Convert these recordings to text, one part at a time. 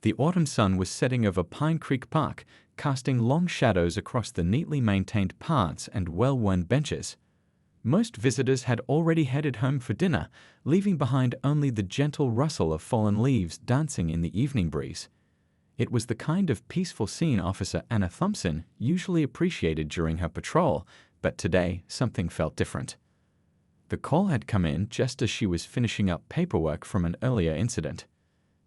The autumn sun was setting over Pine Creek Park, casting long shadows across the neatly maintained paths and well-worn benches. Most visitors had already headed home for dinner, leaving behind only the gentle rustle of fallen leaves dancing in the evening breeze. It was the kind of peaceful scene Officer Anna Thompson usually appreciated during her patrol, but today something felt different. The call had come in just as she was finishing up paperwork from an earlier incident.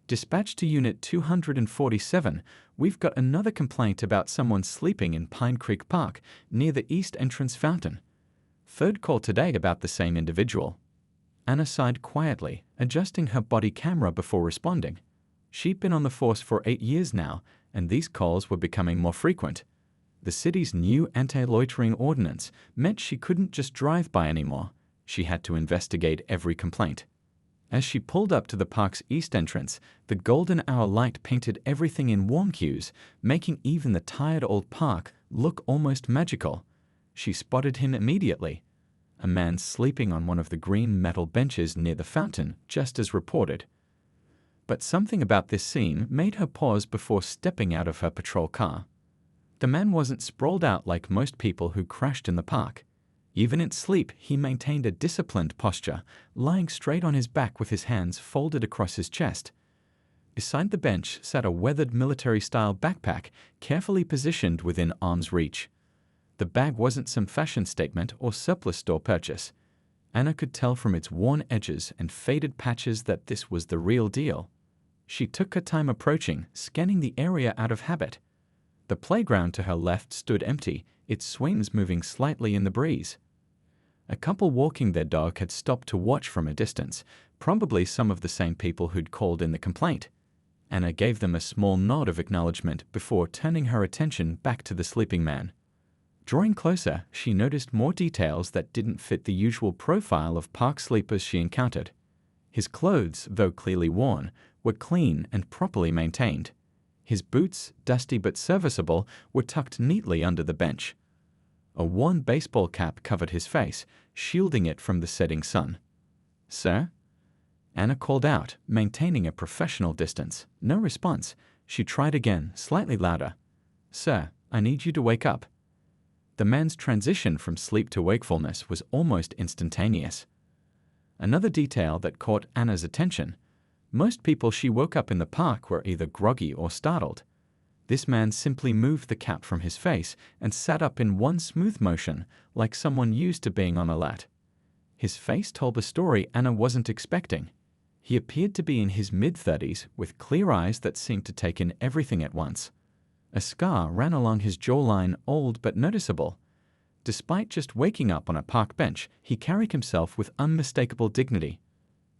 Dispatched to Unit 247, we've got another complaint about someone sleeping in Pine Creek Park near the east entrance fountain. Third call today about the same individual. Anna sighed quietly, adjusting her body camera before responding. She'd been on the force for 8 years now, and these calls were becoming more frequent. The city's new anti-loitering ordinance meant she couldn't just drive by anymore. She had to investigate every complaint. As she pulled up to the park's east entrance, the golden hour light painted everything in warm hues, making even the tired old park look almost magical. She spotted him immediately. A man sleeping on one of the green metal benches near the fountain, just as reported. But something about this scene made her pause before stepping out of her patrol car. The man wasn't sprawled out like most people who crashed in the park. Even in sleep, he maintained a disciplined posture, lying straight on his back with his hands folded across his chest. Beside the bench sat a weathered military-style backpack, carefully positioned within arm's reach. The bag wasn't some fashion statement or surplus store purchase. Anna could tell from its worn edges and faded patches that this was the real deal. She took her time approaching, scanning the area out of habit. The playground to her left stood empty, its swings moving slightly in the breeze. A couple walking their dog had stopped to watch from a distance, probably some of the same people who'd called in the complaint. Anna gave them a small nod of acknowledgement before turning her attention back to the sleeping man. Drawing closer, she noticed more details that didn't fit the usual profile of park sleepers she encountered. His clothes, though clearly worn, were clean and properly maintained. His boots, dusty but serviceable, were tucked neatly under the bench. A worn baseball cap covered his face, shielding it from the setting sun. "Sir?" Anna called out, maintaining a professional distance. No response. She tried again, slightly louder. "Sir, I need you to wake up." The man's transition from sleep to wakefulness was almost instantaneous. Another detail that caught Anna's attention. Most people she woke up in the park were either groggy or startled. This man simply moved the cap from his face and sat up in one smooth motion, like someone used to being on alert. His face told a story Anna wasn't expecting. He appeared to be in his mid-30s, with clear eyes that seemed to take in everything at once. A scar ran along his jawline, old but noticeable. Despite just waking up on a park bench, he carried himself with unmistakable dignity.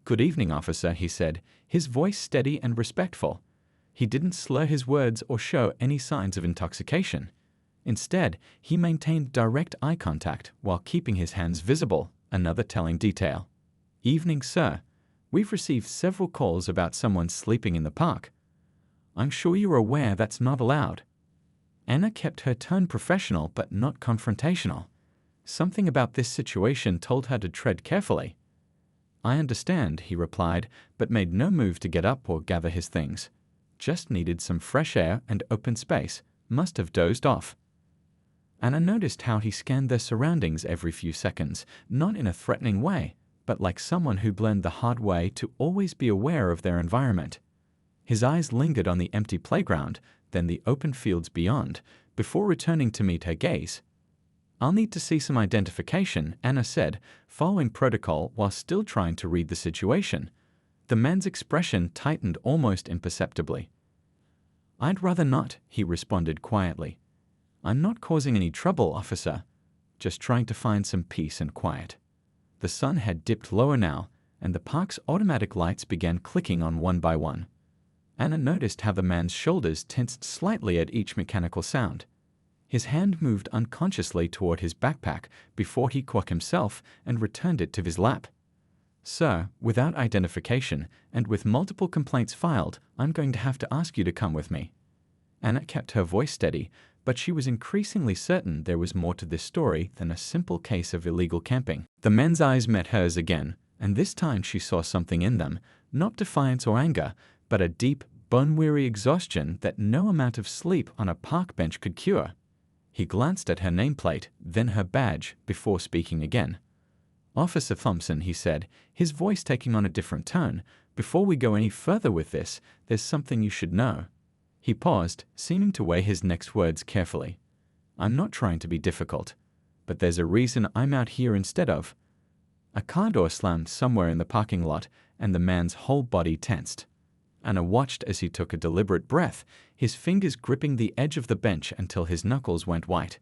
"Good evening, officer," he said, his voice steady and respectful. He didn't slur his words or show any signs of intoxication. Instead, he maintained direct eye contact while keeping his hands visible, another telling detail. "Evening, sir. We've received several calls about someone sleeping in the park. I'm sure you're aware that's not allowed." Anna kept her tone professional but not confrontational. Something about this situation told her to tread carefully. "I understand," he replied, but made no move to get up or gather his things. Just needed some fresh air and open space. Must have dozed off. Anna noticed how he scanned their surroundings every few seconds, not in a threatening way, but like someone who learned the hard way to always be aware of their environment. His eyes lingered on the empty playground, then the open fields beyond, before returning to meet her gaze. "I'll need to see some identification," Anna said, following protocol while still trying to read the situation. The man's expression tightened almost imperceptibly. "I'd rather not," he responded quietly. "I'm not causing any trouble, officer. Just trying to find some peace and quiet." The sun had dipped lower now, and the park's automatic lights began clicking on one by one. Anna noticed how the man's shoulders tensed slightly at each mechanical sound. His hand moved unconsciously toward his backpack before he caught himself and returned it to his lap. "Sir, without identification and with multiple complaints filed, I'm going to have to ask you to come with me." Anna kept her voice steady, but she was increasingly certain there was more to this story than a simple case of illegal camping. The man's eyes met hers again, and this time she saw something in them, not defiance or anger, but a deep, bone-weary exhaustion that no amount of sleep on a park bench could cure. He glanced at her nameplate, then her badge, before speaking again. "Officer Thompson," he said, his voice taking on a different tone, "before we go any further with this, there's something you should know." He paused, seeming to weigh his next words carefully. "I'm not trying to be difficult, but there's a reason I'm out here instead of." A car door slammed somewhere in the parking lot, and the man's whole body tensed. Anna watched as he took a deliberate breath, his fingers gripping the edge of the bench until his knuckles went white.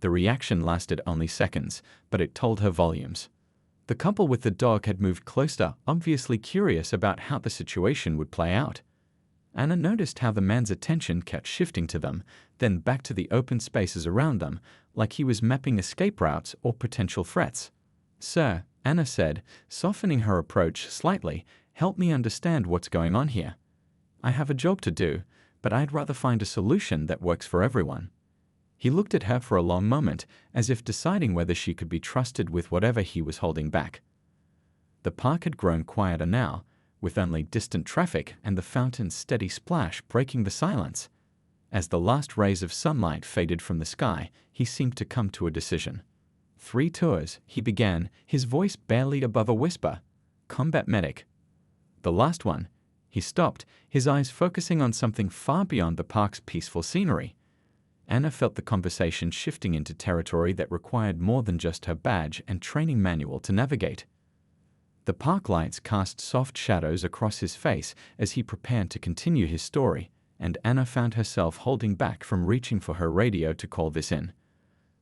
The reaction lasted only seconds, but it told her volumes. The couple with the dog had moved closer, obviously curious about how the situation would play out. Anna noticed how the man's attention kept shifting to them, then back to the open spaces around them, like he was mapping escape routes or potential threats. "Sir," Anna said, softening her approach slightly, "help me understand what's going on here. I have a job to do, but I'd rather find a solution that works for everyone." He looked at her for a long moment, as if deciding whether she could be trusted with whatever he was holding back. The park had grown quieter now, with only distant traffic and the fountain's steady splash breaking the silence. As the last rays of sunlight faded from the sky, he seemed to come to a decision. "3 tours, he began, his voice barely above a whisper. "Combat medic." "The last one." He stopped, his eyes focusing on something far beyond the park's peaceful scenery. Anna felt the conversation shifting into territory that required more than just her badge and training manual to navigate. The park lights cast soft shadows across his face as he prepared to continue his story, and Anna found herself holding back from reaching for her radio to call this in.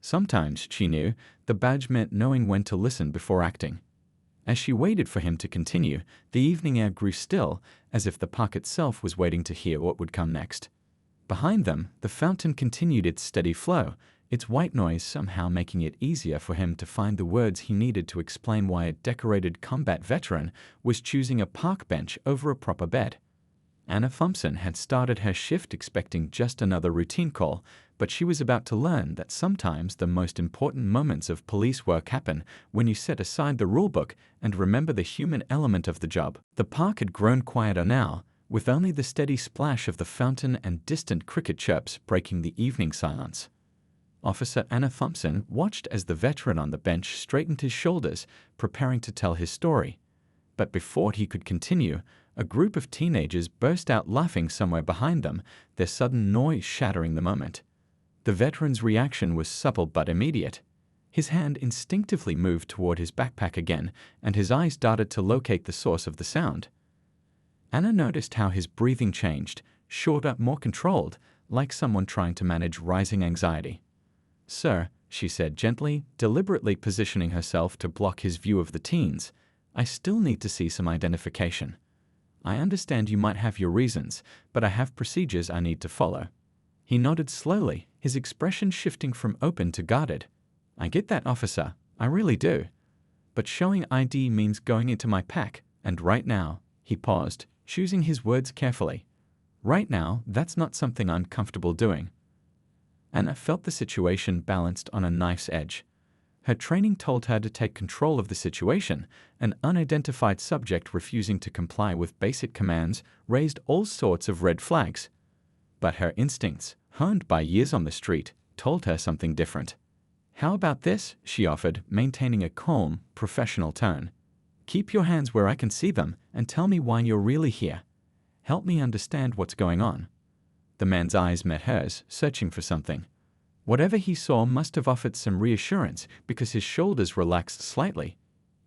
Sometimes, she knew, the badge meant knowing when to listen before acting. As she waited for him to continue, the evening air grew still, as if the park itself was waiting to hear what would come next. Behind them, the fountain continued its steady flow, its white noise somehow making it easier for him to find the words he needed to explain why a decorated combat veteran was choosing a park bench over a proper bed. Anna Thompson had started her shift expecting just another routine call, but she was about to learn that sometimes the most important moments of police work happen when you set aside the rulebook and remember the human element of the job. The park had grown quieter now, with only the steady splash of the fountain and distant cricket chirps breaking the evening silence. Officer Anna Thompson watched as the veteran on the bench straightened his shoulders, preparing to tell his story. But before he could continue, a group of teenagers burst out laughing somewhere behind them, their sudden noise shattering the moment. The veteran's reaction was supple but immediate. His hand instinctively moved toward his backpack again, and his eyes darted to locate the source of the sound. Anna noticed how his breathing changed, shorter, more controlled, like someone trying to manage rising anxiety. "Sir," she said gently, deliberately positioning herself to block his view of the teens, "I still need to see some identification. I understand you might have your reasons, but I have procedures I need to follow." He nodded slowly, his expression shifting from open to guarded. "I get that, officer, I really do. But showing ID means going into my pack, and right now," he paused, choosing his words carefully, "right now, that's not something I'm comfortable doing." Anna felt the situation balanced on a knife's edge. Her training told her to take control of the situation. An unidentified subject refusing to comply with basic commands raised all sorts of red flags. But her instincts, honed by years on the street, told her something different. "How about this?" she offered, maintaining a calm, professional tone. "Keep your hands where I can see them and tell me why you're really here. Help me understand what's going on." The man's eyes met hers, searching for something. Whatever he saw must have offered some reassurance because his shoulders relaxed slightly.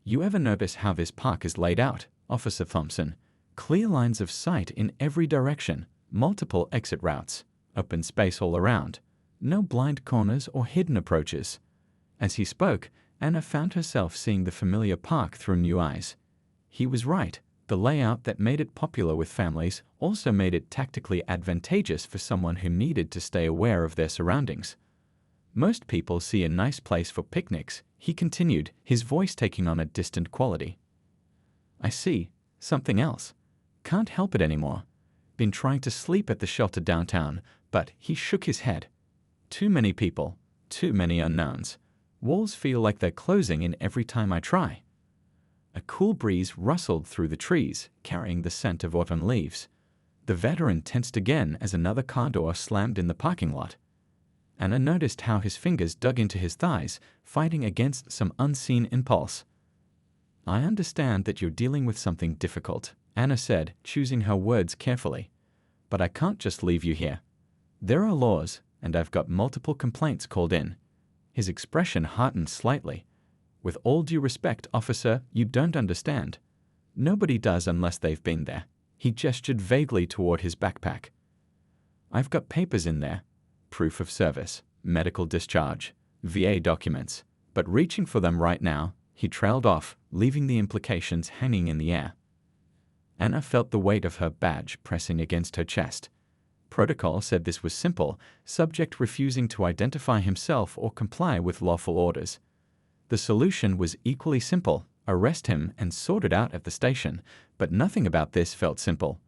"You ever notice how this park is laid out, Officer Thompson? Clear lines of sight in every direction, multiple exit routes, open space all around, no blind corners or hidden approaches." As he spoke, Anna found herself seeing the familiar park through new eyes. He was right. The layout that made it popular with families also made it tactically advantageous for someone who needed to stay aware of their surroundings. "Most people see a nice place for picnics," he continued, his voice taking on a distant quality. "I see something else. Can't help it anymore. Been trying to sleep at the shelter downtown," but he shook his head. "Too many people, too many unknowns. Walls feel like they're closing in every time I try." A cool breeze rustled through the trees, carrying the scent of autumn leaves. The veteran tensed again as another car door slammed in the parking lot. Anna noticed how his fingers dug into his thighs, fighting against some unseen impulse. "I understand that you're dealing with something difficult," Anna said, choosing her words carefully. "But I can't just leave you here. There are laws, and I've got multiple complaints called in." His expression hardened slightly. "With all due respect, officer, you don't understand. Nobody does unless they've been there." He gestured vaguely toward his backpack. "I've got papers in there. Proof of service, medical discharge, VA documents. But reaching for them right now," he trailed off, leaving the implications hanging in the air. Anna felt the weight of her badge pressing against her chest. Protocol said this was simple, subject refusing to identify himself or comply with lawful orders. The solution was equally simple: arrest him and sort it out at the station, but nothing about this felt simple.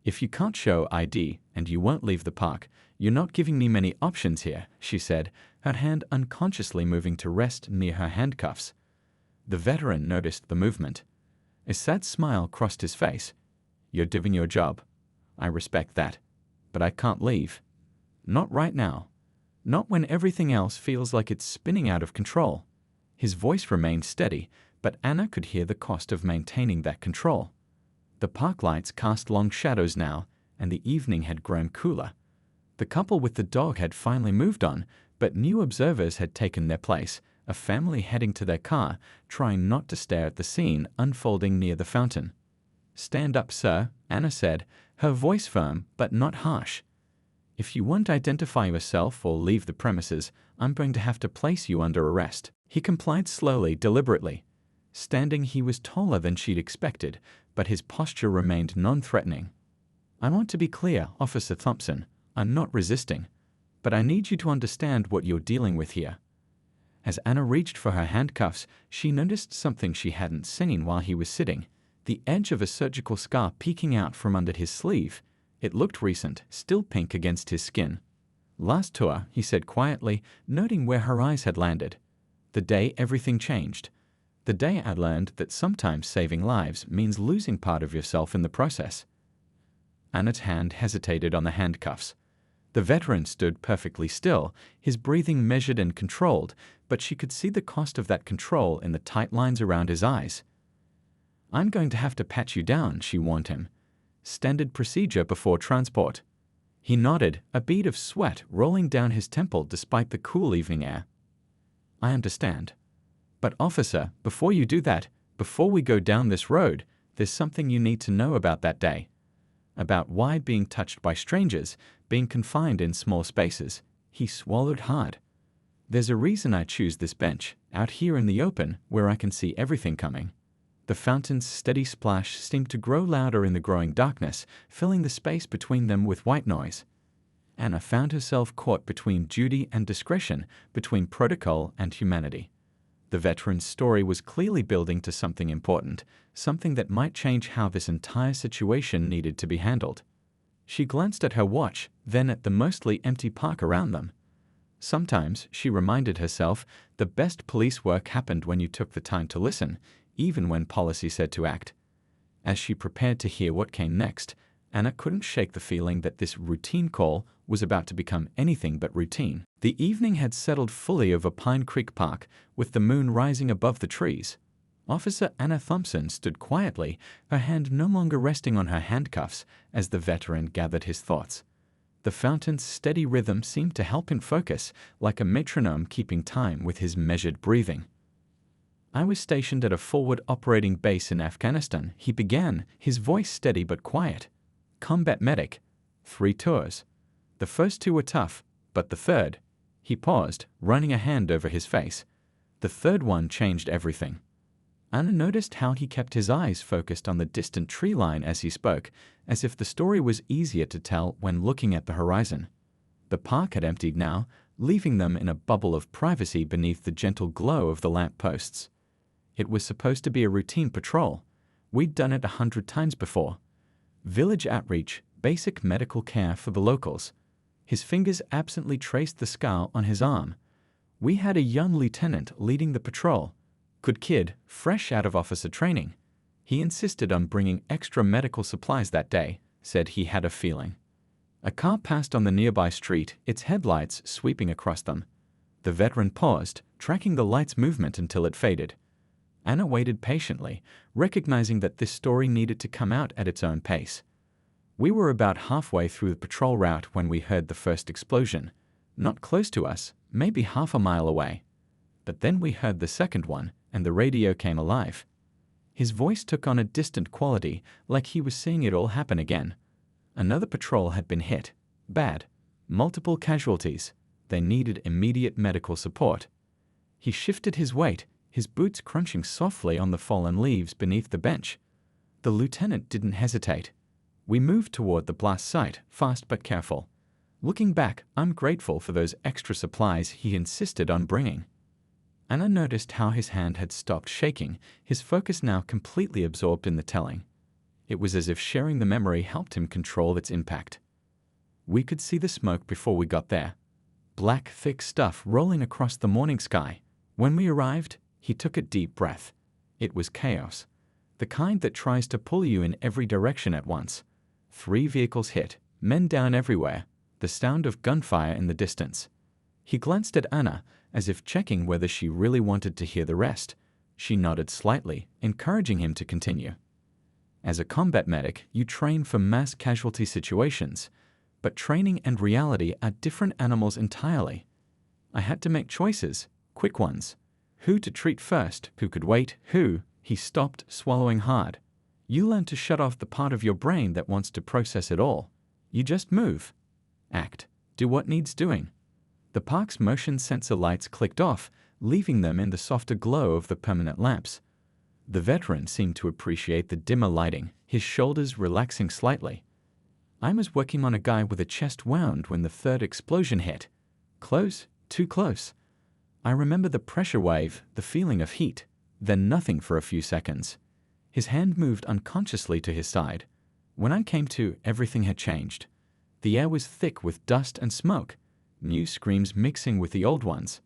"If you can't show ID and you won't leave the park, you're not giving me many options here," she said, her hand unconsciously moving to rest near her handcuffs. The veteran noticed the movement. A sad smile crossed his face. "You're doing your job. I respect that. But I can't leave. Not right now. Not when everything else feels like it's spinning out of control." His voice remained steady, but Anna could hear the cost of maintaining that control. The park lights cast long shadows now, and the evening had grown cooler. The couple with the dog had finally moved on, but new observers had taken their place, a family heading to their car, trying not to stare at the scene unfolding near the fountain. "Stand up, sir," Anna said, her voice firm but not harsh. "If you won't identify yourself or leave the premises, I'm going to have to place you under arrest." He complied slowly, deliberately. Standing, he was taller than she'd expected, but his posture remained non-threatening. "I want to be clear, Officer Thompson. I'm not resisting. But I need you to understand what you're dealing with here." As Anna reached for her handcuffs, she noticed something she hadn't seen while he was sitting: the edge of a surgical scar peeking out from under his sleeve. It looked recent, still pink against his skin. "Last tour," he said quietly, noting where her eyes had landed. "The day everything changed. The day I learned that sometimes saving lives means losing part of yourself in the process." Anna's hand hesitated on the handcuffs. The veteran stood perfectly still, his breathing measured and controlled, but she could see the cost of that control in the tight lines around his eyes. "I'm going to have to pat you down," she warned him. "Standard procedure before transport." He nodded, a bead of sweat rolling down his temple despite the cool evening air. "I understand. But officer, before you do that, before we go down this road, there's something you need to know about that day. About why being touched by strangers, being confined in small spaces." He swallowed hard. "There's a reason I choose this bench, out here in the open, where I can see everything coming." The fountain's steady splash seemed to grow louder in the growing darkness, filling the space between them with white noise. Anna found herself caught between duty and discretion, between protocol and humanity. The veteran's story was clearly building to something important, something that might change how this entire situation needed to be handled. She glanced at her watch, then at the mostly empty park around them. Sometimes, she reminded herself, the best police work happened when you took the time to listen, even when policy said to act. As she prepared to hear what came next, Anna couldn't shake the feeling that this routine call was about to become anything but routine. The evening had settled fully over Pine Creek Park, with the moon rising above the trees. Officer Anna Thompson stood quietly, her hand no longer resting on her handcuffs, as the veteran gathered his thoughts. The fountain's steady rhythm seemed to help him focus, like a metronome keeping time with his measured breathing. "I was stationed at a forward operating base in Afghanistan," he began, his voice steady but quiet. "Combat medic. 3 tours. The first 2 were tough, but the third—" He paused, running a hand over his face. "The third one changed everything." Anna noticed how he kept his eyes focused on the distant tree line as he spoke, as if the story was easier to tell when looking at the horizon. The park had emptied now, leaving them in a bubble of privacy beneath the gentle glow of the lamp posts. It was supposed to be a routine patrol. We'd done it 100 times before. Village outreach, basic medical care for the locals. His fingers absently traced the scar on his arm. "We had a young lieutenant leading the patrol. Good kid, fresh out of officer training. He insisted on bringing extra medical supplies that day, said he had a feeling. A car passed on the nearby street, its headlights sweeping across them. The veteran paused, tracking the light's movement until it faded. Anna waited patiently, recognizing that this story needed to come out at its own pace. We were about halfway through the patrol route when we heard the first explosion. Not close to us, maybe half a mile away. But then we heard the second one, and the radio came alive. His voice took on a distant quality, like he was seeing it all happen again. Another patrol had been hit. Bad. Multiple casualties. They needed immediate medical support. He shifted his weight, his boots crunching softly on the fallen leaves beneath the bench. The lieutenant didn't hesitate. We moved toward the blast site, fast but careful. Looking back, I'm grateful for those extra supplies he insisted on bringing. Anna noticed how his hand had stopped shaking, his focus now completely absorbed in the telling. It was as if sharing the memory helped him control its impact. We could see the smoke before we got there. Black, thick stuff rolling across the morning sky. When we arrived, he took a deep breath. It was chaos. The kind that tries to pull you in every direction at once. 3 vehicles hit, men down everywhere, the sound of gunfire in the distance. He glanced at Anna, as if checking whether she really wanted to hear the rest. She nodded slightly, encouraging him to continue. As a combat medic, you train for mass casualty situations, but training and reality are different animals entirely. I had to make choices, quick ones. Who to treat first, who could wait, who. He stopped, swallowing hard. You learn to shut off the part of your brain that wants to process it all. You just move. Act. Do what needs doing. The park's motion sensor lights clicked off, leaving them in the softer glow of the permanent lamps. The veteran seemed to appreciate the dimmer lighting, his shoulders relaxing slightly. I was working on a guy with a chest wound when the third explosion hit. Close, too close. I remember the pressure wave, the feeling of heat, then nothing for a few seconds. His hand moved unconsciously to his side. When I came to, everything had changed. The air was thick with dust and smoke, new screams mixing with the old ones.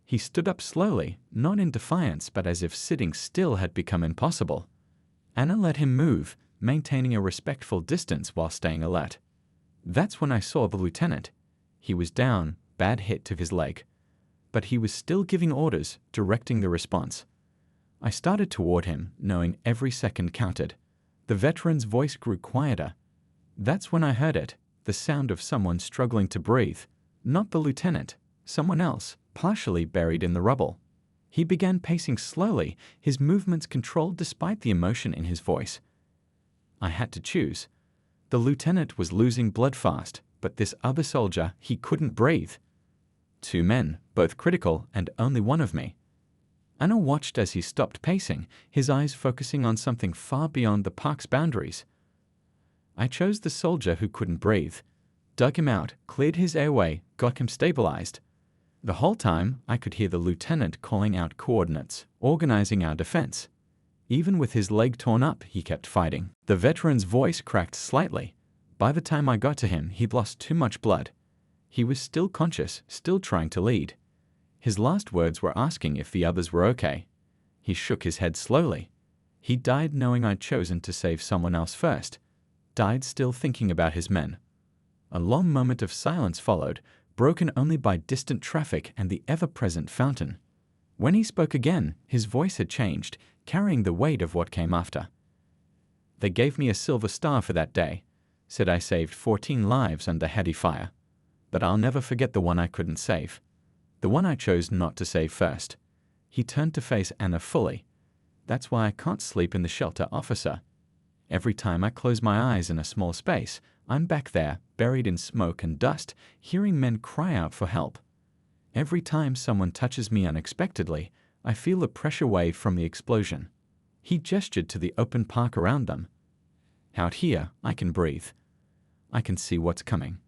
He stood up slowly, not in defiance but as if sitting still had become impossible. Anna let him move, maintaining a respectful distance while staying alert. That's when I saw the lieutenant. He was down, bad hit to his leg. But he was still giving orders, directing the response. I started toward him, knowing every second counted. The veteran's voice grew quieter. That's when I heard it, the sound of someone struggling to breathe. Not the lieutenant, someone else, partially buried in the rubble. He began pacing slowly, his movements controlled despite the emotion in his voice. I had to choose. The lieutenant was losing blood fast, but this other soldier, he couldn't breathe. 2 men, both critical, and only one of me. Anna watched as he stopped pacing, his eyes focusing on something far beyond the park's boundaries. I chose the soldier who couldn't breathe, dug him out, cleared his airway, got him stabilized. The whole time, I could hear the lieutenant calling out coordinates, organizing our defense. Even with his leg torn up, he kept fighting. The veteran's voice cracked slightly. By the time I got to him, he'd lost too much blood. He was still conscious, still trying to lead. His last words were asking if the others were okay. He shook his head slowly. He died knowing I'd chosen to save someone else first. Died still thinking about his men. A long moment of silence followed, broken only by distant traffic and the ever-present fountain. When he spoke again, his voice had changed, carrying the weight of what came after. They gave me a silver star for that day, said I saved 14 lives under heady fire. But I'll never forget the one I couldn't save. The one I chose not to save first. He turned to face Anna fully. That's why I can't sleep in the shelter, officer. Every time I close my eyes in a small space, I'm back there, buried in smoke and dust, hearing men cry out for help. Every time someone touches me unexpectedly, I feel a pressure wave from the explosion. He gestured to the open park around them. Out here, I can breathe. I can see what's coming.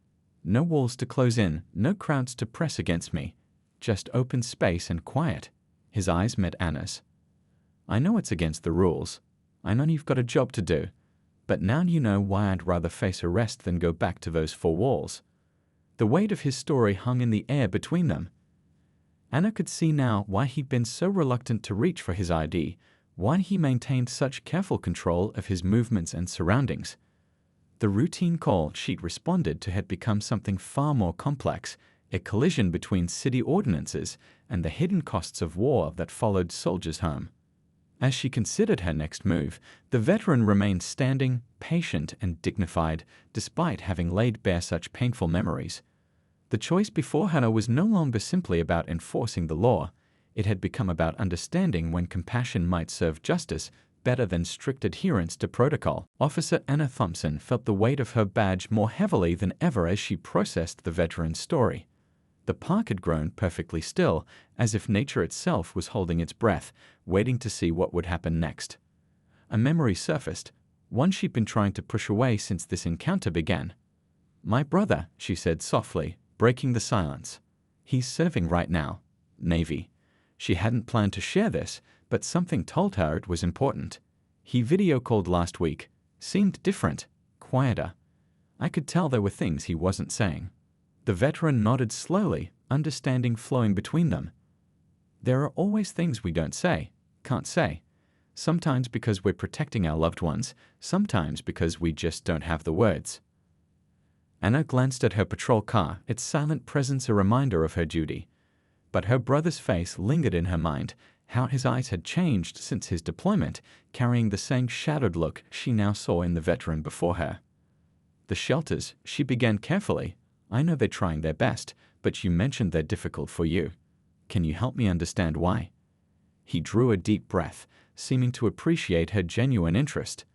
No walls to close in, no crowds to press against me. Just open space and quiet. His eyes met Anna's. I know it's against the rules. I know you've got a job to do. But now you know why I'd rather face arrest than go back to those 4 walls. The weight of his story hung in the air between them. Anna could see now why he'd been so reluctant to reach for his ID, why he maintained such careful control of his movements and surroundings. The routine call she'd responded to had become something far more complex, a collision between city ordinances and the hidden costs of war that followed soldiers home. As she considered her next move, the veteran remained standing, patient and dignified, despite having laid bare such painful memories. The choice before her was no longer simply about enforcing the law. It had become about understanding when compassion might serve justice better than strict adherence to protocol. Officer Anna Thompson felt the weight of her badge more heavily than ever as she processed the veteran's story. The park had grown perfectly still, as if nature itself was holding its breath, waiting to see what would happen next. A memory surfaced, one she'd been trying to push away since this encounter began. "My brother," she said softly, breaking the silence. "He's serving right now. Navy." She hadn't planned to share this, but something told her it was important. "He video called last week. Seemed different, quieter. I could tell there were things he wasn't saying." The veteran nodded slowly, understanding flowing between them. "There are always things we can't say. Sometimes because we're protecting our loved ones, sometimes because we just don't have the words." Anna glanced at her patrol car, its silent presence a reminder of her duty. But her brother's face lingered in her mind, how his eyes had changed since his deployment, carrying the same shadowed look she now saw in the veteran before her. "The shelters," she began carefully. "I know they're trying their best, but you mentioned they're difficult for you. Can you help me understand why?" He drew a deep breath, seeming to appreciate her genuine interest.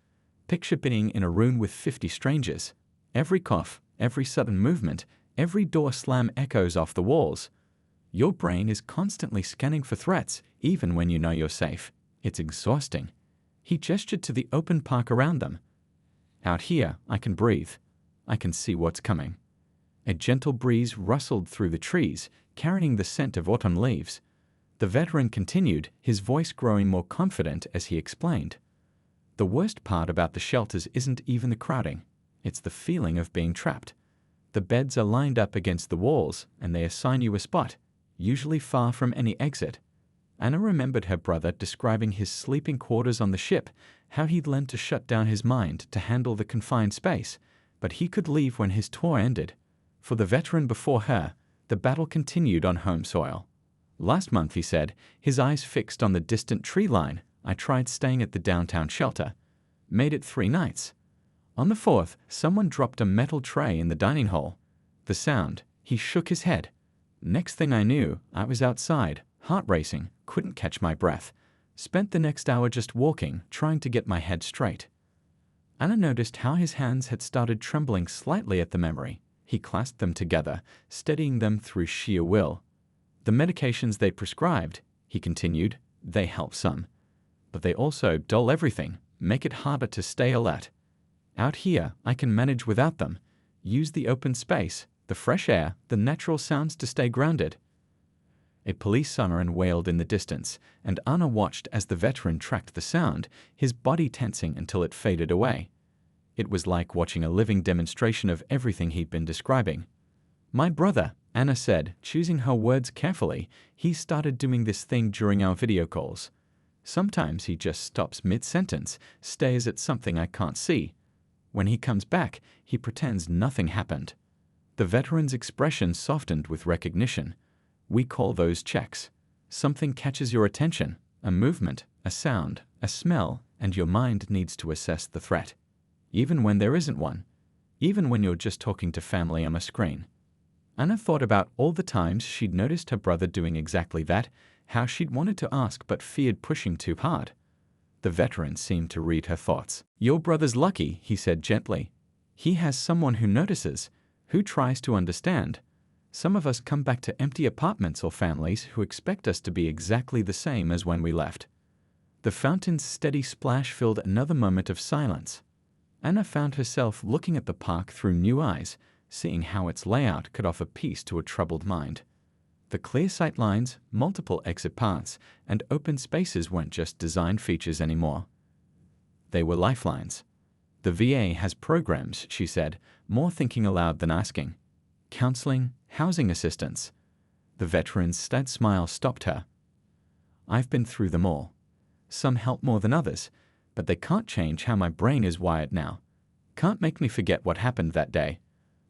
"Picture being in a room with 50 strangers. Every cough, every sudden movement, every door slam echoes off the walls. Your brain is constantly scanning for threats, even when you know you're safe. It's exhausting." He gestured to the open park around them. "Out here, I can breathe. I can see what's coming." A gentle breeze rustled through the trees, carrying the scent of autumn leaves. The veteran continued, his voice growing more confident as he explained. "The worst part about the shelters isn't even the crowding. It's the feeling of being trapped. The beds are lined up against the walls, and they assign you a spot, usually far from any exit." Anna remembered her brother describing his sleeping quarters on the ship, how he'd learned to shut down his mind to handle the confined space, but he could leave when his tour ended. For the veteran before her, the battle continued on home soil. "Last month," he said, his eyes fixed on the distant tree line, "I tried staying at the downtown shelter. Made it 3 nights. On the 4th, someone dropped a metal tray in the dining hall. The sound," he shook his head. "Next thing I knew, I was outside, heart racing, couldn't catch my breath. Spent the next hour just walking, trying to get my head straight." Anna noticed how his hands had started trembling slightly at the memory. He clasped them together, steadying them through sheer will. "The medications they prescribed," he continued, "they help some. But they also dull everything, make it harder to stay alert. Out here, I can manage without them. Use the open space, the fresh air, the natural sounds to stay grounded." A police siren wailed in the distance, and Anna watched as the veteran tracked the sound, his body tensing until it faded away. It was like watching a living demonstration of everything he'd been describing. "My brother," Anna said, choosing her words carefully, "he started doing this thing during our video calls. Sometimes he just stops mid-sentence, stares at something I can't see. When he comes back, he pretends nothing happened." The veteran's expression softened with recognition. "We call those checks. Something catches your attention, a movement, a sound, a smell, and your mind needs to assess the threat. Even when there isn't one. Even when you're just talking to family on a screen." Anna thought about all the times she'd noticed her brother doing exactly that, how she'd wanted to ask but feared pushing too hard. The veteran seemed to read her thoughts. "Your brother's lucky," he said gently. "He has someone who notices, who tries to understand. Some of us come back to empty apartments or families who expect us to be exactly the same as when we left." The fountain's steady splash filled another moment of silence. Anna found herself looking at the park through new eyes, seeing how its layout could offer peace to a troubled mind. The clear sight lines, multiple exit paths, and open spaces weren't just design features anymore. They were lifelines. "The VA has programs," she said, more thinking aloud than asking. "Counseling, housing assistance." The veteran's sad smile stopped her. "I've been through them all. Some help more than others, but they can't change how my brain is wired now. Can't make me forget what happened that day.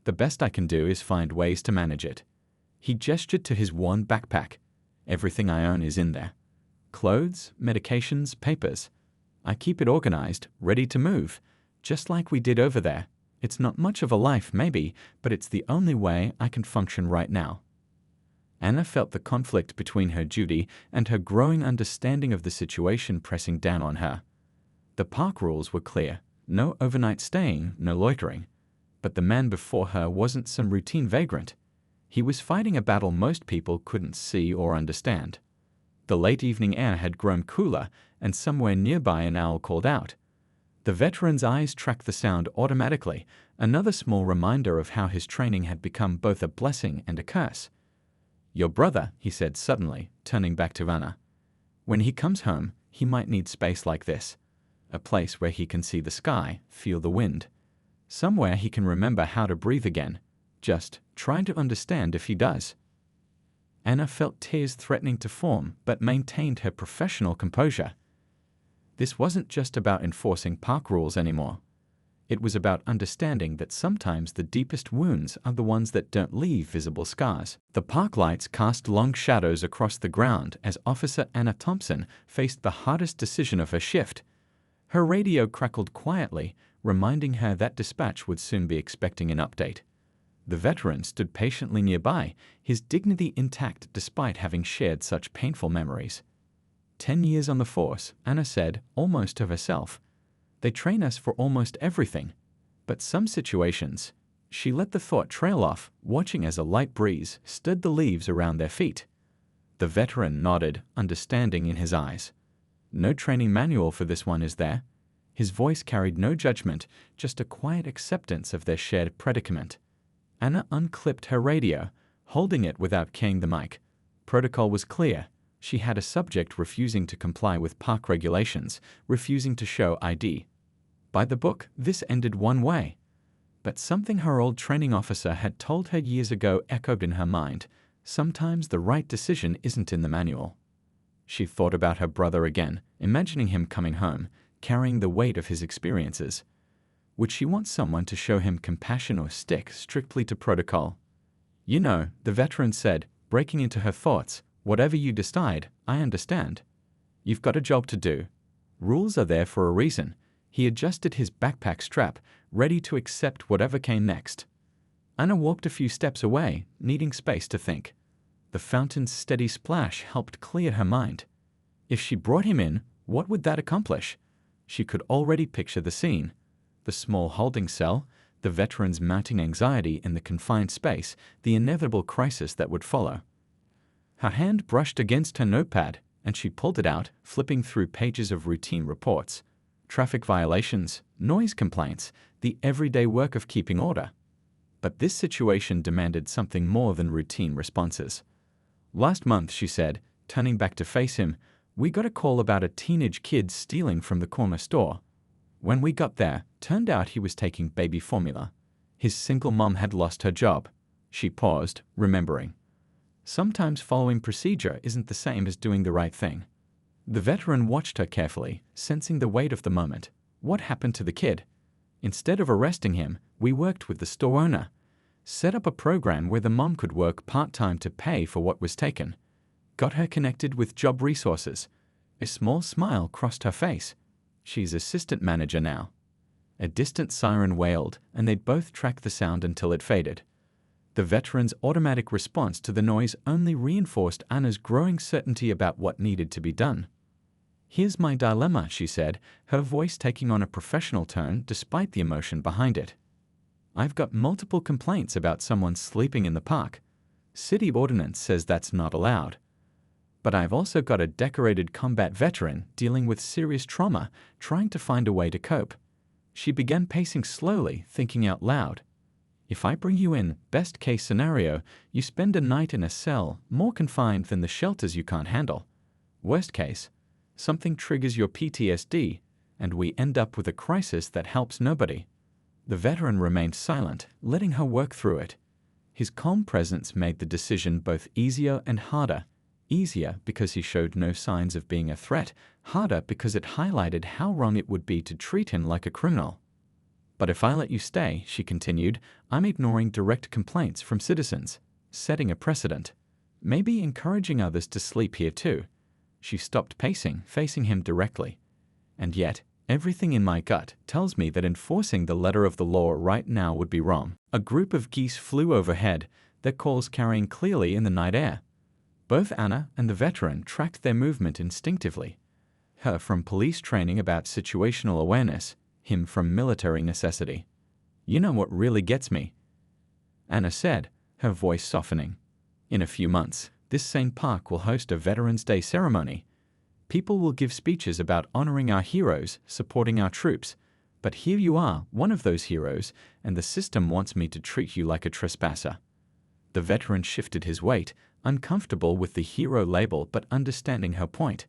The best I can do is find ways to manage it. He gestured to his worn backpack. Everything I own is in there. Clothes, medications, papers. I keep it organized, ready to move, just like we did over there. It's not much of a life, maybe, but it's the only way I can function right now. Anna felt the conflict between her duty and her growing understanding of the situation pressing down on her. The park rules were clear. No overnight staying, no loitering. But the man before her wasn't some routine vagrant. He was fighting a battle most people couldn't see or understand. The late evening air had grown cooler, and somewhere nearby an owl called out. The veteran's eyes tracked the sound automatically, another small reminder of how his training had become both a blessing and a curse. "Your brother," he said suddenly, turning back to Anna. "When he comes home, he might need space like this. A place where he can see the sky, feel the wind. Somewhere he can remember how to breathe again. Just trying to understand if he does." Anna felt tears threatening to form, but maintained her professional composure. This wasn't just about enforcing park rules anymore. It was about understanding that sometimes the deepest wounds are the ones that don't leave visible scars. The park lights cast long shadows across the ground as Officer Anna Thompson faced the hardest decision of her shift. Her radio crackled quietly, reminding her that dispatch would soon be expecting an update. The veteran stood patiently nearby, his dignity intact despite having shared such painful memories. 10 years on the force, Anna said, almost to herself. They train us for almost everything. But some situations, she let the thought trail off, watching as a light breeze stirred the leaves around their feet. The veteran nodded, understanding in his eyes. No training manual for this one, is there? His voice carried no judgment, just a quiet acceptance of their shared predicament. Anna unclipped her radio, holding it without keying the mic. Protocol was clear. She had a subject refusing to comply with park regulations, refusing to show ID. By the book, this ended one way. But something her old training officer had told her years ago echoed in her mind. Sometimes the right decision isn't in the manual. She thought about her brother again, imagining him coming home, carrying the weight of his experiences. Would she want someone to show him compassion or stick strictly to protocol? "You know," the veteran said, breaking into her thoughts, "whatever you decide, I understand. You've got a job to do. Rules are there for a reason." He adjusted his backpack strap, ready to accept whatever came next. Anna walked a few steps away, needing space to think. The fountain's steady splash helped clear her mind. If she brought him in, what would that accomplish? She could already picture the scene. The small holding cell, the veteran's mounting anxiety in the confined space, the inevitable crisis that would follow. Her hand brushed against her notepad, and she pulled it out, flipping through pages of routine reports. Traffic violations, noise complaints, the everyday work of keeping order. But this situation demanded something more than routine responses. "Last month," she said, turning back to face him, "we got a call about a teenage kid stealing from the corner store. When we got there, turned out he was taking baby formula. His single mom had lost her job." She paused, remembering. Sometimes following procedure isn't the same as doing the right thing. The veteran watched her carefully, sensing the weight of the moment. What happened to the kid? Instead of arresting him, we worked with the store owner. Set up a program where the mom could work part-time to pay for what was taken. Got her connected with job resources. A small smile crossed her face. She's assistant manager now. A distant siren wailed, and they'd both tracked the sound until it faded. The veteran's automatic response to the noise only reinforced Anna's growing certainty about what needed to be done. "Here's my dilemma," she said, her voice taking on a professional tone despite the emotion behind it. "I've got multiple complaints about someone sleeping in the park. City ordinance says that's not allowed. But I've also got a decorated combat veteran dealing with serious trauma, trying to find a way to cope." She began pacing slowly, thinking out loud. "If I bring you in, best case scenario, you spend a night in a cell, more confined than the shelters you can't handle. Worst case, something triggers your PTSD, and we end up with a crisis that helps nobody." The veteran remained silent, letting her work through it. His calm presence made the decision both easier and harder. Easier because he showed no signs of being a threat, harder because it highlighted how wrong it would be to treat him like a criminal. But if I let you stay, she continued, I'm ignoring direct complaints from citizens, setting a precedent. Maybe encouraging others to sleep here too. She stopped pacing, facing him directly. And yet, everything in my gut tells me that enforcing the letter of the law right now would be wrong. A group of geese flew overhead, their calls carrying clearly in the night air. Both Anna and the veteran tracked their movement instinctively. Her from police training about situational awareness, him from military necessity. You know what really gets me? Anna said, her voice softening. In a few months, this same park will host a Veterans Day ceremony. People will give speeches about honoring our heroes, supporting our troops. But here you are, one of those heroes, and the system wants me to treat you like a trespasser. The veteran shifted his weight, uncomfortable with the hero label but understanding her point.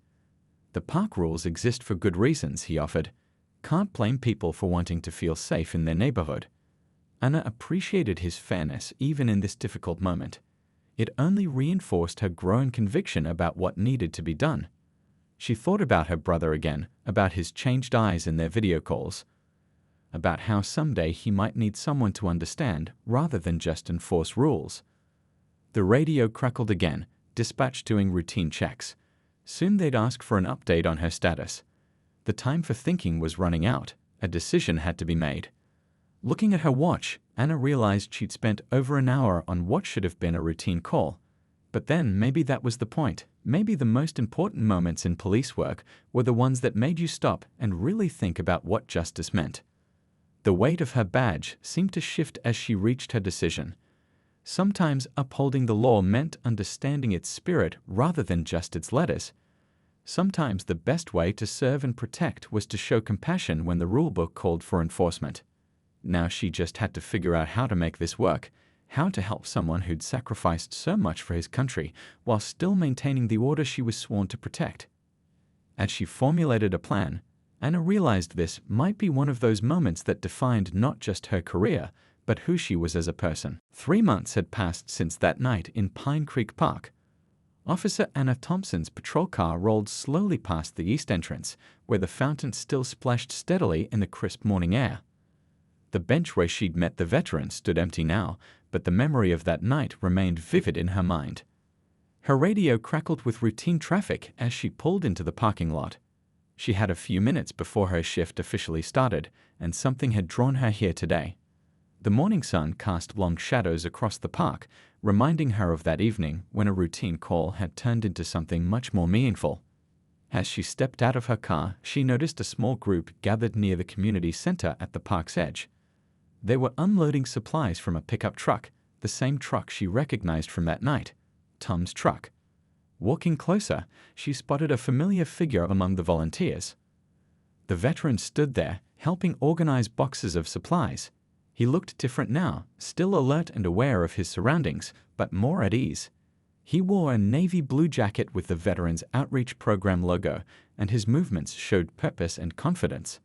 The park rules exist for good reasons, he offered. Can't blame people for wanting to feel safe in their neighborhood. Anna appreciated his fairness even in this difficult moment. It only reinforced her growing conviction about what needed to be done. She thought about her brother again, about his changed eyes in their video calls, about how someday he might need someone to understand rather than just enforce rules. The radio crackled again, dispatch doing routine checks. Soon they'd ask for an update on her status. The time for thinking was running out. A decision had to be made. Looking at her watch, Anna realized she'd spent over an hour on what should have been a routine call. But then maybe that was the point. Maybe the most important moments in police work were the ones that made you stop and really think about what justice meant. The weight of her badge seemed to shift as she reached her decision. Sometimes upholding the law meant understanding its spirit rather than just its letters. Sometimes the best way to serve and protect was to show compassion when the rulebook called for enforcement. Now she just had to figure out how to make this work, how to help someone who'd sacrificed so much for his country while still maintaining the order she was sworn to protect. As she formulated a plan, Anna realized this might be one of those moments that defined not just her career, but who she was as a person. 3 months had passed since that night in Pine Creek Park. Officer Anna Thompson's patrol car rolled slowly past the east entrance, where the fountain still splashed steadily in the crisp morning air. The bench where she'd met the veteran stood empty now, but the memory of that night remained vivid in her mind. Her radio crackled with routine traffic as she pulled into the parking lot. She had a few minutes before her shift officially started, and something had drawn her here today. The morning sun cast long shadows across the park, reminding her of that evening when a routine call had turned into something much more meaningful. As she stepped out of her car, she noticed a small group gathered near the community center at the park's edge. They were unloading supplies from a pickup truck, the same truck she recognized from that night, Tom's truck. Walking closer, she spotted a familiar figure among the volunteers. The veteran stood there, helping organize boxes of supplies. He looked different now, still alert and aware of his surroundings, but more at ease. He wore a navy blue jacket with the Veterans Outreach Program logo, and his movements showed purpose and confidence.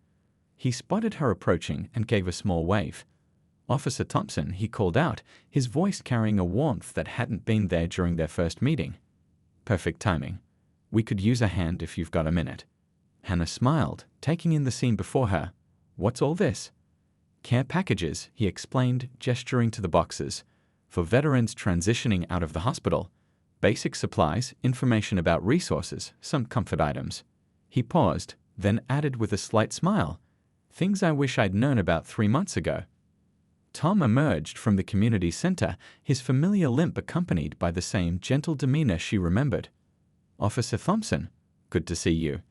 He spotted her approaching and gave a small wave. Officer Thompson, he called out, his voice carrying a warmth that hadn't been there during their first meeting. Perfect timing. We could use a hand if you've got a minute. Hannah smiled, taking in the scene before her. What's all this? Care packages, he explained, gesturing to the boxes. For veterans transitioning out of the hospital. Basic supplies, information about resources, some comfort items. He paused, then added with a slight smile. Things I wish I'd known about 3 months ago. Tom emerged from the community center, his familiar limp accompanied by the same gentle demeanor she remembered. Officer Thompson, good to see you.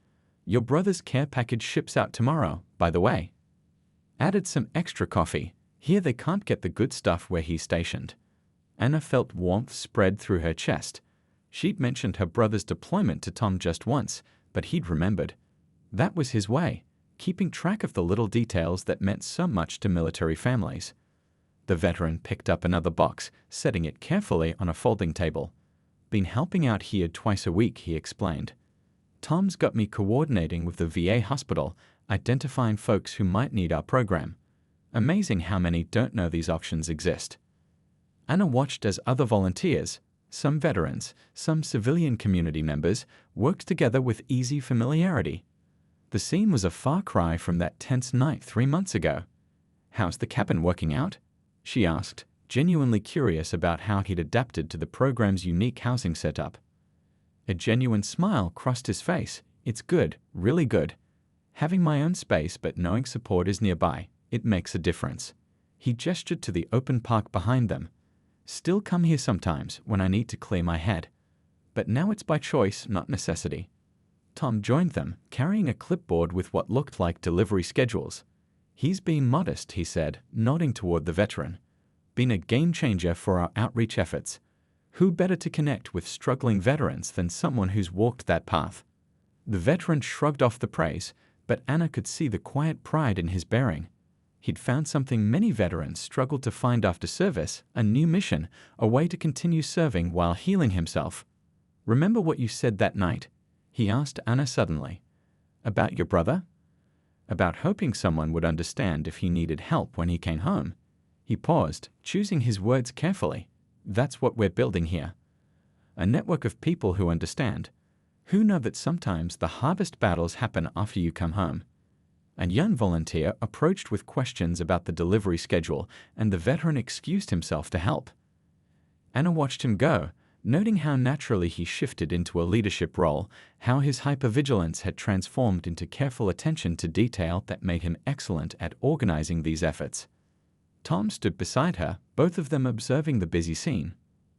Your brother's care package ships out tomorrow, by the way. Added some extra coffee. Here they can't get the good stuff where he's stationed. Anna felt warmth spread through her chest. She'd mentioned her brother's deployment to Tom just once, but he'd remembered. That was his way, keeping track of the little details that meant so much to military families. The veteran picked up another box, setting it carefully on a folding table. Been helping out here twice a week, he explained. Tom's got me coordinating with the VA hospital, identifying folks who might need our program. Amazing how many don't know these options exist. Anna watched as other volunteers, some veterans, some civilian community members, worked together with easy familiarity. The scene was a far cry from that tense night 3 months ago. "How's the cabin working out?" she asked, genuinely curious about how he'd adapted to the program's unique housing setup. A genuine smile crossed his face. "It's good, really good. Having my own space but knowing support is nearby, it makes a difference." He gestured to the open park behind them. "Still come here sometimes when I need to clear my head. But now it's by choice, not necessity." Tom joined them, carrying a clipboard with what looked like delivery schedules. "He's been modest," he said, nodding toward the veteran. "Been a game changer for our outreach efforts. Who better to connect with struggling veterans than someone who's walked that path?" The veteran shrugged off the praise, but Anna could see the quiet pride in his bearing. He'd found something many veterans struggle to find after service: a new mission, a way to continue serving while healing himself. "Remember what you said that night?" he asked Anna suddenly. "About your brother?" "About hoping someone would understand if he needed help when he came home." He paused, choosing his words carefully. "That's what we're building here. A network of people who understand, who know that sometimes the hardest battles happen after you come home." A young volunteer approached with questions about the delivery schedule, and the veteran excused himself to help. Anna watched him go, noting how naturally he shifted into a leadership role, how his hypervigilance had transformed into careful attention to detail that made him excellent at organizing these efforts. Tom stood beside her, both of them observing the busy scene.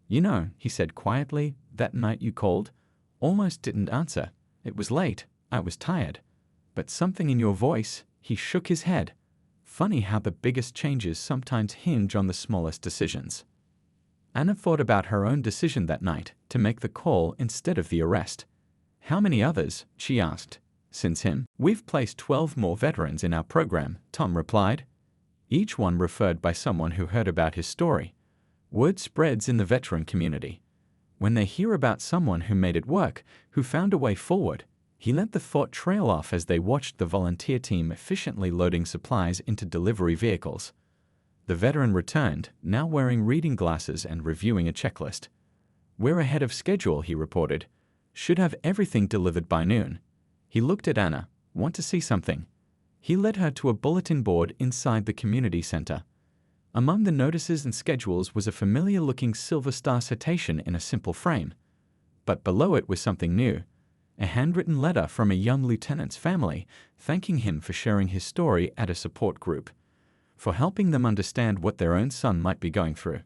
"You know," he said quietly, "that night you called? Almost didn't answer. It was late. I was tired. But something in your voice," he shook his head. "Funny how the biggest changes sometimes hinge on the smallest decisions." Anna thought about her own decision that night to make the call instead of the arrest. "How many others?" she asked. "Since him, we've placed 12 more veterans in our program," Tom replied. Each one referred by someone who heard about his story. Word spreads in the veteran community. When they hear about someone who made it work, who found a way forward, he let the thought trail off as they watched the volunteer team efficiently loading supplies into delivery vehicles. The veteran returned, now wearing reading glasses and reviewing a checklist. "We're ahead of schedule," he reported. "Should have everything delivered by noon." He looked at Anna. "Want to see something?" He led her to a bulletin board inside the community center. Among the notices and schedules was a familiar-looking Silver Star citation in a simple frame. But below it was something new: a handwritten letter from a young lieutenant's family, thanking him for sharing his story at a support group, for helping them understand what their own son might be going through.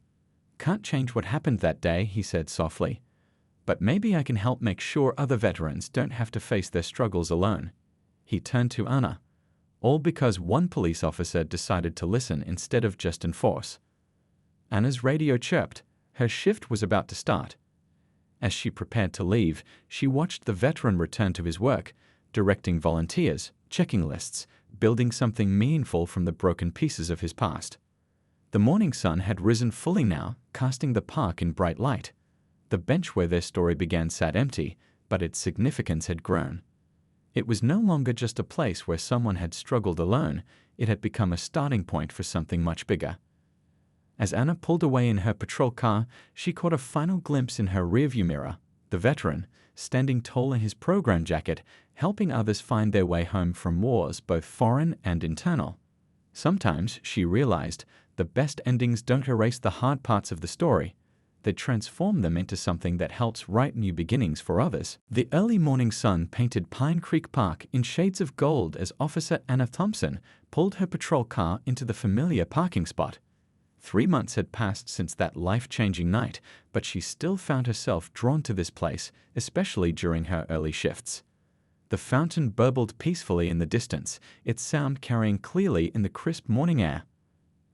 "Can't change what happened that day," he said softly, "but maybe I can help make sure other veterans don't have to face their struggles alone." He turned to Anna. All because one police officer decided to listen instead of just enforce. Anna's radio chirped. Her shift was about to start. As she prepared to leave, she watched the veteran return to his work, directing volunteers, checking lists, building something meaningful from the broken pieces of his past. The morning sun had risen fully now, casting the park in bright light. The bench where their story began sat empty, but its significance had grown. It was no longer just a place where someone had struggled alone, it had become a starting point for something much bigger. As Anna pulled away in her patrol car, she caught a final glimpse in her rearview mirror: the veteran, standing tall in his program jacket, helping others find their way home from wars both foreign and internal. Sometimes, she realized, the best endings don't erase the hard parts of the story. They transform them into something that helps write new beginnings for others. The early morning sun painted Pine Creek Park in shades of gold as Officer Anna Thompson pulled her patrol car into the familiar parking spot. 3 months had passed since that life-changing night, but she still found herself drawn to this place, especially during her early shifts. The fountain burbled peacefully in the distance, its sound carrying clearly in the crisp morning air.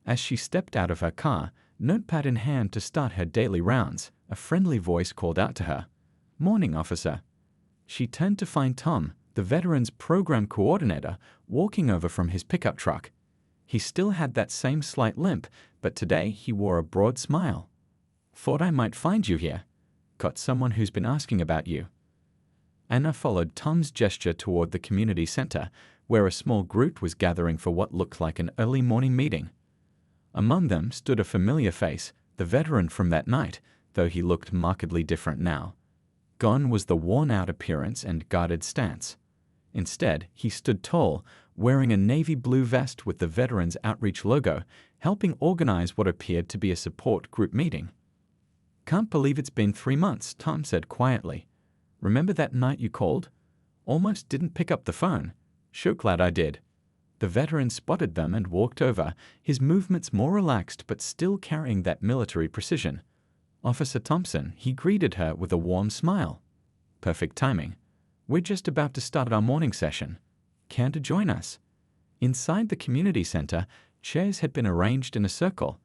As she stepped out of her car, notepad in hand to start her daily rounds, a friendly voice called out to her. "Morning, officer." She turned to find Tom, the veteran's program coordinator, walking over from his pickup truck. He still had that same slight limp, but today he wore a broad smile. "Thought I might find you here. Got someone who's been asking about you." Anna followed Tom's gesture toward the community center, where a small group was gathering for what looked like an early morning meeting. Among them stood a familiar face, the veteran from that night, though he looked markedly different now. Gone was the worn-out appearance and guarded stance. Instead, he stood tall, wearing a navy blue vest with the Veterans Outreach logo, helping organize what appeared to be a support group meeting. "Can't believe it's been 3 months," Tom said quietly. "Remember that night you called? Almost didn't pick up the phone. Sure glad I did." The veteran spotted them and walked over, his movements more relaxed but still carrying that military precision. "Officer Thompson," he greeted her with a warm smile. "Perfect timing. We're just about to start our morning session. Care to join us?" Inside the community center, chairs had been arranged in a circle.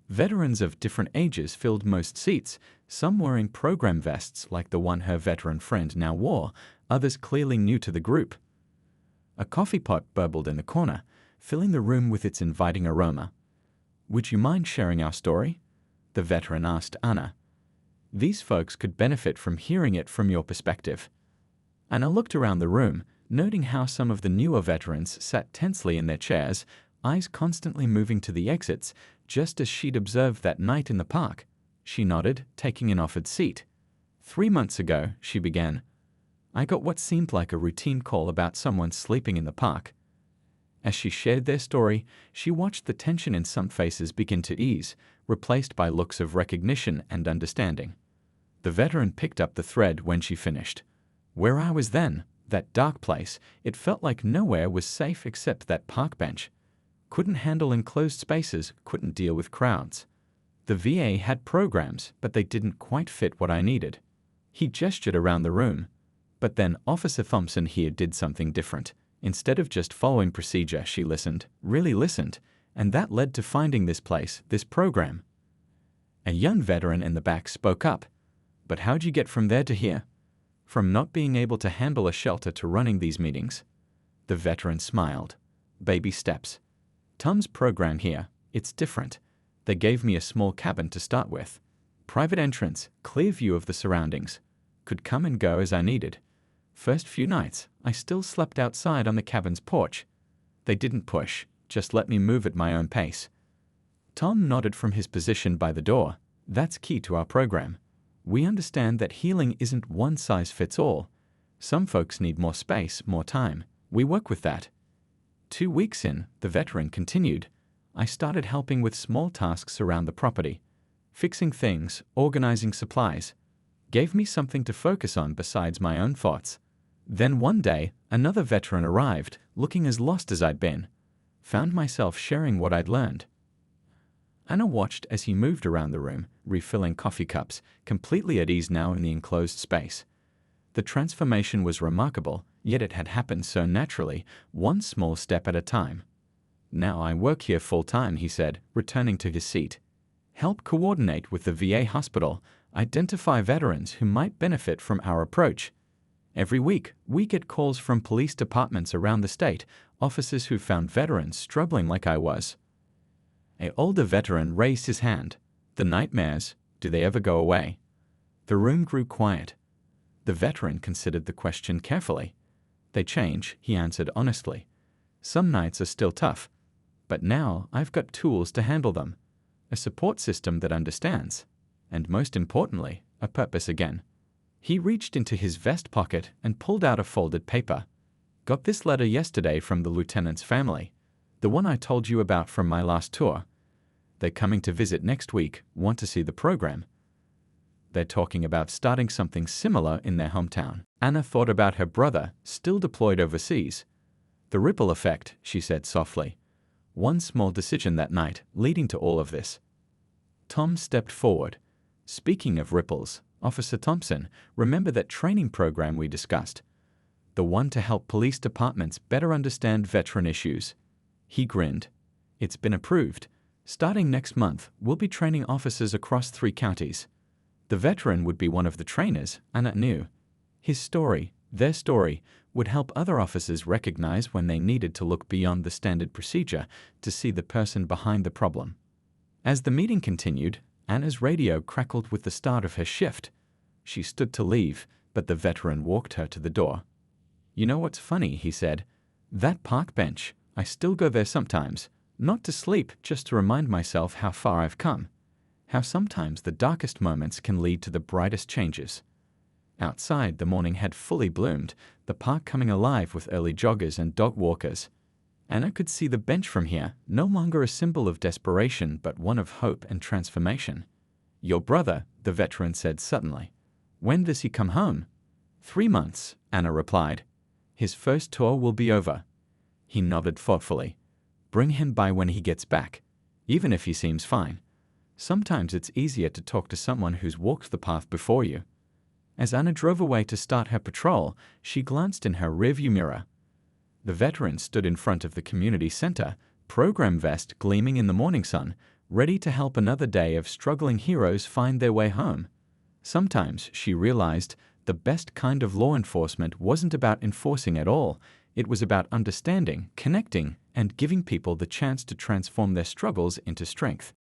Veterans of different ages filled most seats, some wearing program vests like the one her veteran friend now wore, others clearly new to the group. A coffee pot burbled in the corner, filling the room with its inviting aroma. "Would you mind sharing our story?" the veteran asked Anna. "These folks could benefit from hearing it from your perspective." Anna looked around the room, noting how some of the newer veterans sat tensely in their chairs, eyes constantly moving to the exits, just as she'd observed that night in the park. She nodded, taking an offered seat. "3 months ago," she began, "I got what seemed like a routine call about someone sleeping in the park." As she shared their story, she watched the tension in some faces begin to ease, replaced by looks of recognition and understanding. The veteran picked up the thread when she finished. "Where I was then, that dark place, it felt like nowhere was safe except that park bench. Couldn't handle enclosed spaces, couldn't deal with crowds. The VA had programs, but they didn't quite fit what I needed." He gestured around the room. But then Officer Thompson here did something different. Instead of just following procedure, she listened, really listened, and that led to finding this place, this program. A young veteran in the back spoke up. "But how'd you get from there to here? From not being able to handle a shelter to running these meetings?" The veteran smiled. "Baby steps. Tom's program here, it's different. They gave me a small cabin to start with. Private entrance, clear view of the surroundings. Could come and go as I needed. First few nights, I still slept outside on the cabin's porch. They didn't push, just let me move at my own pace." Tom nodded from his position by the door. "That's key to our program. We understand that healing isn't one size fits all. Some folks need more space, more time. We work with that." 2 weeks in, the veteran continued, "I started helping with small tasks around the property. Fixing things, organizing supplies. Gave me something to focus on besides my own thoughts. Then one day, another veteran arrived, looking as lost as I'd been. Found myself sharing what I'd learned." Anna watched as he moved around the room, refilling coffee cups, completely at ease now in the enclosed space. The transformation was remarkable, yet it had happened so naturally, one small step at a time. "Now I work here full-time," he said, returning to his seat. "Help coordinate with the VA hospital, identify veterans who might benefit from our approach. Every week, we get calls from police departments around the state, officers who found veterans struggling like I was." An older veteran raised his hand. "The nightmares, do they ever go away?" The room grew quiet. The veteran considered the question carefully. "They change," he answered honestly. "Some nights are still tough, but now I've got tools to handle them. A support system that understands. And most importantly, a purpose again." He reached into his vest pocket and pulled out a folded paper. "Got this letter yesterday from the lieutenant's family. The one I told you about from my last tour. They're coming to visit next week, want to see the program. They're talking about starting something similar in their hometown." Anna thought about her brother, still deployed overseas. "The ripple effect," she said softly. "One small decision that night, leading to all of this." Tom stepped forward. "Speaking of ripples, Officer Thompson, remember that training program we discussed? The one to help police departments better understand veteran issues." He grinned. "It's been approved. Starting next month, we'll be training officers across 3 counties. The veteran would be one of the trainers, Anna knew. His story, their story, would help other officers recognize when they needed to look beyond the standard procedure to see the person behind the problem." As the meeting continued, Anna's radio crackled with the start of her shift. She stood to leave, but the veteran walked her to the door. "You know what's funny," he said. "That park bench, I still go there sometimes, not to sleep, just to remind myself how far I've come. How sometimes the darkest moments can lead to the brightest changes." Outside, the morning had fully bloomed, the park coming alive with early joggers and dog walkers. Anna could see the bench from here, no longer a symbol of desperation but one of hope and transformation. "Your brother," the veteran said suddenly. "When does he come home?" 3 months, Anna replied. "His first tour will be over." He nodded thoughtfully. "Bring him by when he gets back, even if he seems fine. Sometimes it's easier to talk to someone who's walked the path before you." As Anna drove away to start her patrol, she glanced in her rearview mirror. The veteran stood in front of the community center, program vest gleaming in the morning sun, ready to help another day of struggling heroes find their way home. Sometimes, she realized, the best kind of law enforcement wasn't about enforcing at all. It was about understanding, connecting, and giving people the chance to transform their struggles into strength.